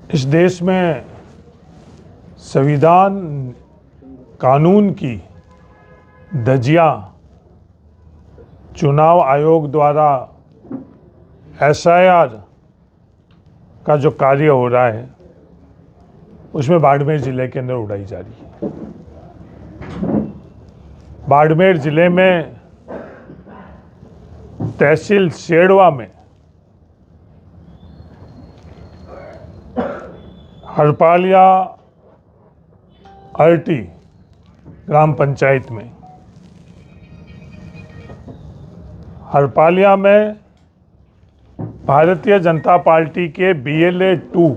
इस देश में संविधान कानून की धज्जियां चुनाव आयोग द्वारा SIR का जो कार्य हो रहा है उसमें बाड़मेर जिले के अंदर उड़ाई जा रही है। बाड़मेर जिले में तहसील सेड़वा में हरपालिया अर्टी ग्राम पंचायत में हरपालिया में भारतीय जनता पार्टी के BLA 2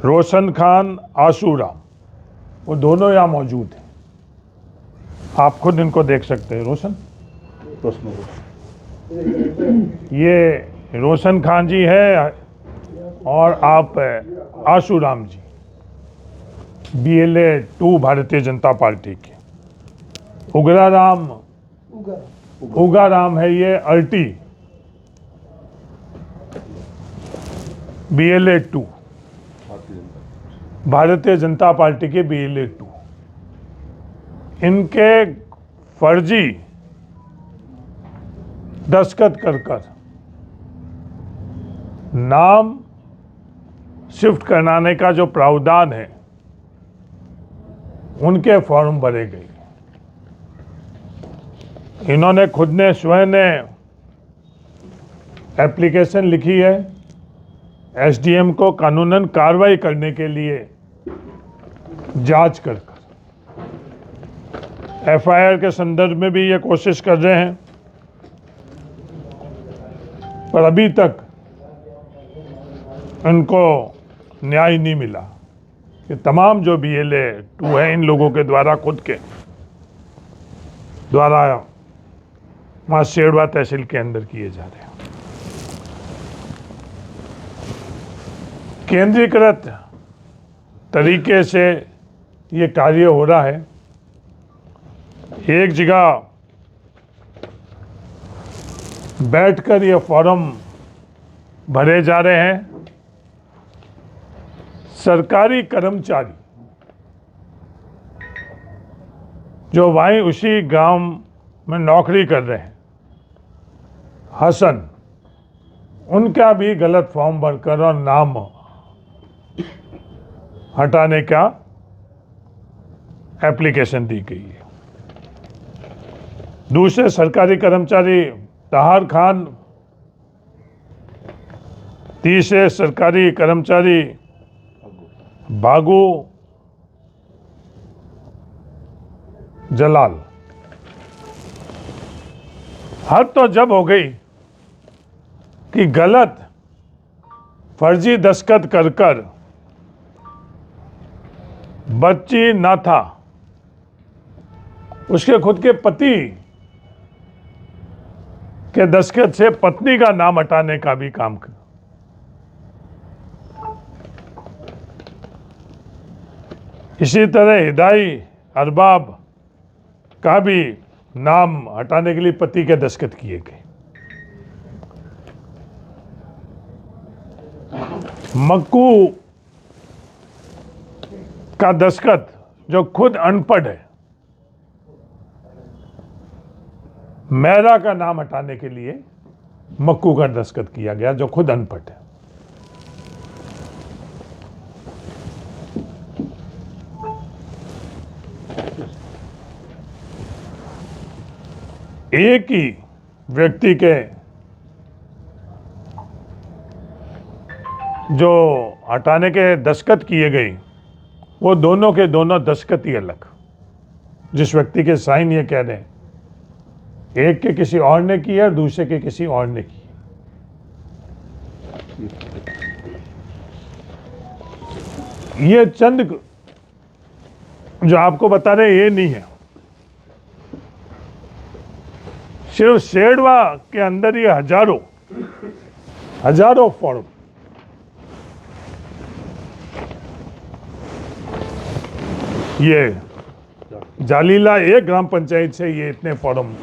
रोशन खान आशूरा वो दोनों यहाँ मौजूद हैं। आप खुद इनको देख सकते हैं। ये रोशन खान जी है और आप आशूराम जी BLA 2 भारतीय जनता पार्टी के। उगाराम है ये अर्टी BLA 2 भारतीय जनता पार्टी के BLA 2। इनके फर्जी दस्तखत कर नाम शिफ्ट कराने का जो प्रावधान है उनके फॉर्म भरे गए। इन्होंने खुद ने स्वयं ने एप्लीकेशन लिखी है SDM को कानूनन कार्रवाई करने के लिए जांच कर FIR के संदर्भ में भी ये कोशिश कर रहे हैं, पर अभी तक इनको न्याय नहीं मिला कि तमाम जो BLA 2 है इन लोगों के द्वारा खुद के द्वारा वहाँ सेड़वा तहसील के अंदर किए जा रहे हैं। केंद्रीकृत तरीके से ये कार्य हो रहा है। एक जगह बैठकर ये फॉर्म भरे जा रहे हैं। सरकारी कर्मचारी जो वहीं उसी गांव में नौकरी कर रहे हैं, हसन, उनका भी गलत फॉर्म भरकर और नाम हटाने का एप्लीकेशन दी गई है। दूसरे सरकारी कर्मचारी तहार खान, तीसरे सरकारी कर्मचारी बागू जलाल। हद तो जब हो गई कि गलत फर्जी दस्तखत कर बच्ची ना था, उसके खुद के पति के दस्तखत से पत्नी का नाम हटाने का भी काम कर। इसी तरह हिदाई अरबाब का भी नाम हटाने के लिए पति के दस्तखत किए गए। मक्कू का दस्तखत जो खुद अनपढ़ है, मेहरा का नाम हटाने के लिए मक्कू का दस्तखत किया गया जो खुद अनपढ़ है। एक ही व्यक्ति के जो हटाने के दस्तखत किए गए वो दोनों के दोनों दस्तखत ही अलग। जिस व्यक्ति के साइन ये कह रहे हैं, एक के किसी और ने किया और दूसरे के किसी और ने की। ये चंद जो आपको बता रहे ये नहीं है। सिर्फ सेड़वा के अंदर ये हजारों फॉर्म ये जालीला एक ग्राम पंचायत से ये इतने फॉर्म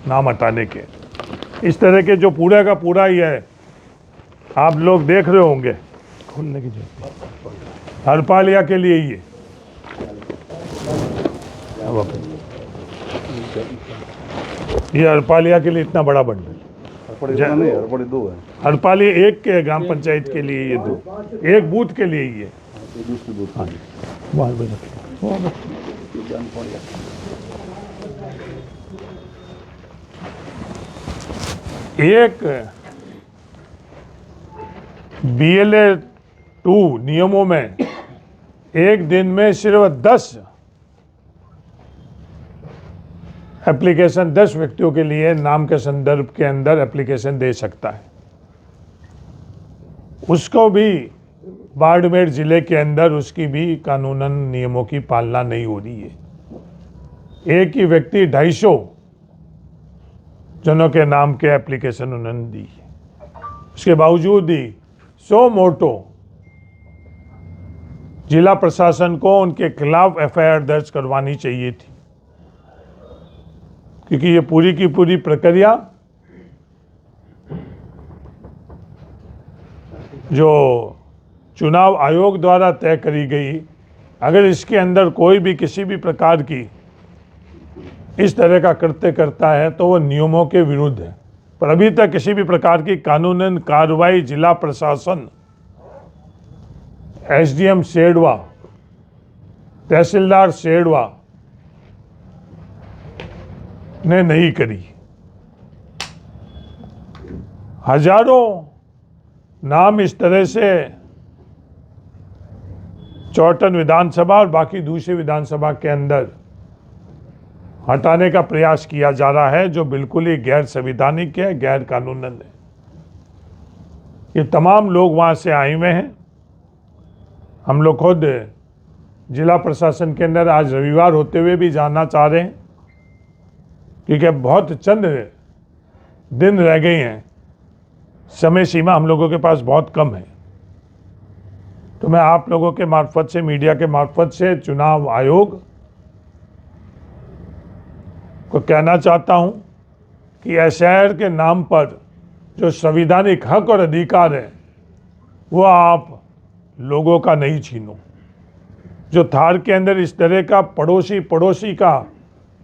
नाम हटाने के, इस तरह के जो पूरा का पूरा ही है, आप लोग देख रहे होंगे खोलने की जरूरत, हरपालिया के लिए ये ये हरपालिया के लिए इतना बड़ा बंडल, हड़पड़ी दो है, हरपाली एक के ग्राम पंचायत के लिए ये दो, एक बूथ के लिए ये। दूसरी दूध हाँ वहाँ पे रखिए, वहाँ पे। एक BLA 2 नियमों में एक दिन में सिर्फ 10 एप्लीकेशन 10 व्यक्तियों के लिए नाम के संदर्भ के अंदर एप्लीकेशन दे सकता है। उसको भी बाड़मेर जिले के अंदर उसकी भी कानूनन नियमों की पालना नहीं हो रही है। एक ही व्यक्ति 250 जनों के नाम के एप्लीकेशन उन्होंने दी, उसके बावजूद ही 100 मोटो जिला प्रशासन को उनके खिलाफ FIR दर्ज करवानी चाहिए थी, क्योंकि ये पूरी की पूरी प्रक्रिया जो चुनाव आयोग द्वारा तय करी गई, अगर इसके अंदर कोई भी किसी भी प्रकार की इस तरह का कृत्य करता है तो वो नियमों के विरुद्ध है। पर अभी तक किसी भी प्रकार की कानूनन कार्रवाई जिला प्रशासन, SDM सेडवा, तहसीलदार सेडवा ने नहीं करी। हजारों नाम इस तरह से चौटन विधानसभा और बाकी दूसरी विधानसभा के अंदर हटाने का प्रयास किया जा रहा है, जो बिल्कुल ही गैर संवैधानिक है, गैर कानूनन है। ये तमाम लोग वहां से आए हुए हैं। हम लोग खुद जिला प्रशासन के अंदर आज रविवार होते हुए भी जानना चाह रहे हैं, क्योंकि बहुत चंद दिन रह गए हैं, समय सीमा हम लोगों के पास बहुत कम है। तो मैं आप लोगों के मार्फत से, मीडिया के मार्फत से चुनाव आयोग को कहना चाहता हूं कि SIR के नाम पर जो संवैधानिक हक और अधिकार है वो आप लोगों का नहीं छीनो। जो थार के अंदर इस तरह का पड़ोसी का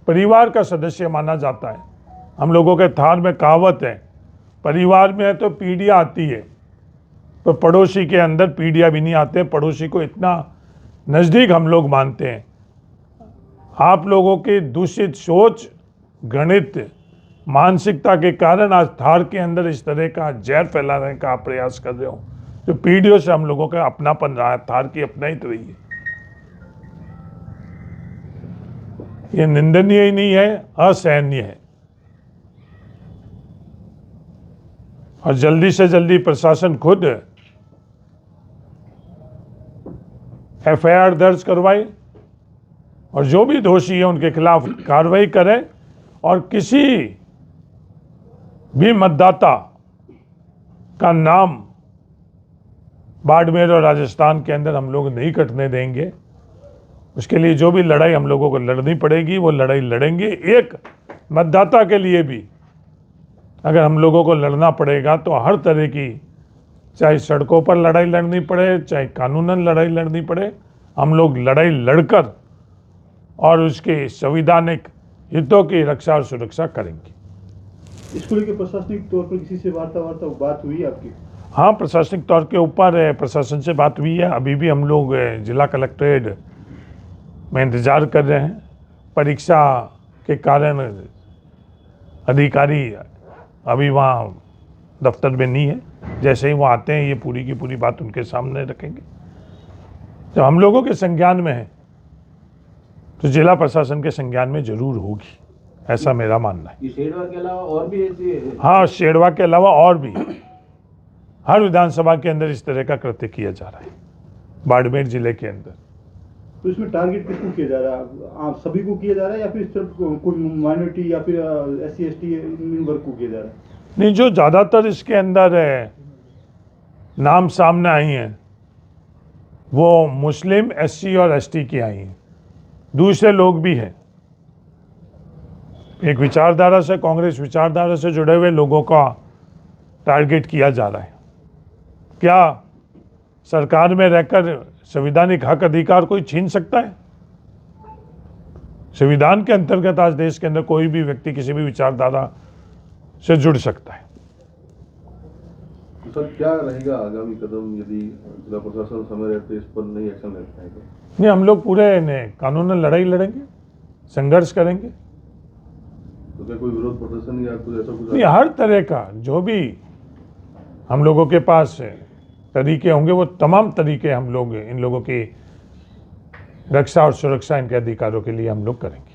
परिवार का सदस्य माना जाता है, हम लोगों के थार में कहावत है, परिवार में है तो पीढ़ियाँ आती है, तो पड़ोसी के अंदर पीढ़ियाँ भी नहीं आते। पड़ोसी को इतना नज़दीक हम लोग मानते हैं। आप लोगों की दूषित सोच, गणित, मानसिकता के कारण आज थार के अंदर इस तरह का जहर फैलाने का आप प्रयास कर रहे हो, जो पीढ़ियों से हम लोगों का अपनापन रहा है, थार की अपनाइत रही है। ये निंदनीय ही नहीं है, असहनीय है। और जल्दी से जल्दी प्रशासन खुद FIR दर्ज करवाए और जो भी दोषी है उनके खिलाफ कार्रवाई करे, और किसी भी मतदाता का नाम बाड़मेर और राजस्थान के अंदर हम लोग नहीं कटने देंगे। उसके लिए जो भी लड़ाई हम लोगों को लड़नी पड़ेगी वो लड़ाई लड़ेंगे। एक मतदाता के लिए भी अगर हम लोगों को लड़ना पड़ेगा तो हर तरह की, चाहे सड़कों पर लड़ाई लड़नी पड़े, चाहे कानूनन लड़ाई लड़नी पड़े, हम लोग लड़ाई लड़कर और उसके संवैधानिक हितों की रक्षा और सुरक्षा करेंगे। इसको लेकर प्रशासनिक तौर पर किसी से बात हुई आपकी? हाँ, प्रशासनिक तौर के ऊपर प्रशासन से बात हुई है। अभी भी हम लोग जिला कलेक्ट्रेट में इंतज़ार कर रहे हैं। परीक्षा के कारण अधिकारी अभी वहाँ दफ्तर में नहीं है। जैसे ही वो आते हैं ये पूरी की पूरी बात उनके सामने रखेंगे। जब हम लोगों के संज्ञान में है तो जिला प्रशासन के संज्ञान में जरूर होगी, ऐसा मेरा मानना है। शेरवा के अलावा और भी ऐसी? हाँ, शेरवा के अलावा और भी हर विधानसभा के अंदर इस तरह का कृत्य किया जा रहा है बाड़मेर जिले के अंदर। तो इसमें टारगेट किसको किया जा रहा है? आप सभी को किया जा रहा है या फिर सिर्फ कोई माइनॉरिटी या फिर SC ST इन वर्ग को किया जा रहा है? नहीं, जो ज़्यादातर इसके अंदर नाम सामने आई हैं वो मुस्लिम, SC और ST की आई हैं। दूसरे लोग भी हैं। एक विचारधारा से, कांग्रेस विचारधारा से जुड़े हुए लोगों का टारगेट किया जा रहा है। क्या सरकार में रहकर संवैधानिक हक अधिकार कोई छीन सकता है? संविधान के अंतर्गत आज देश के अंदर कोई भी व्यक्ति किसी भी विचारधारा से जुड़ सकता है। तो सर क्या रहेगा आगामी कदम यदि जिला प्रशासन समय रहते इस पर नई एक्शन लेता है तो? नहीं, हम लोग पूरे कानूनन लड़ाई लड़ेंगे, संघर्ष करेंगे। तो क्या कोई विरोध प्रदर्शन या कुछ ऐसा कुछ? नहीं, हर तरह का जो भी हम लोगों के पास तरीके होंगे वो तमाम तरीके हम लोग इन लोगों की रक्षा और सुरक्षा, इनके अधिकारों के लिए हम लोग करेंगे।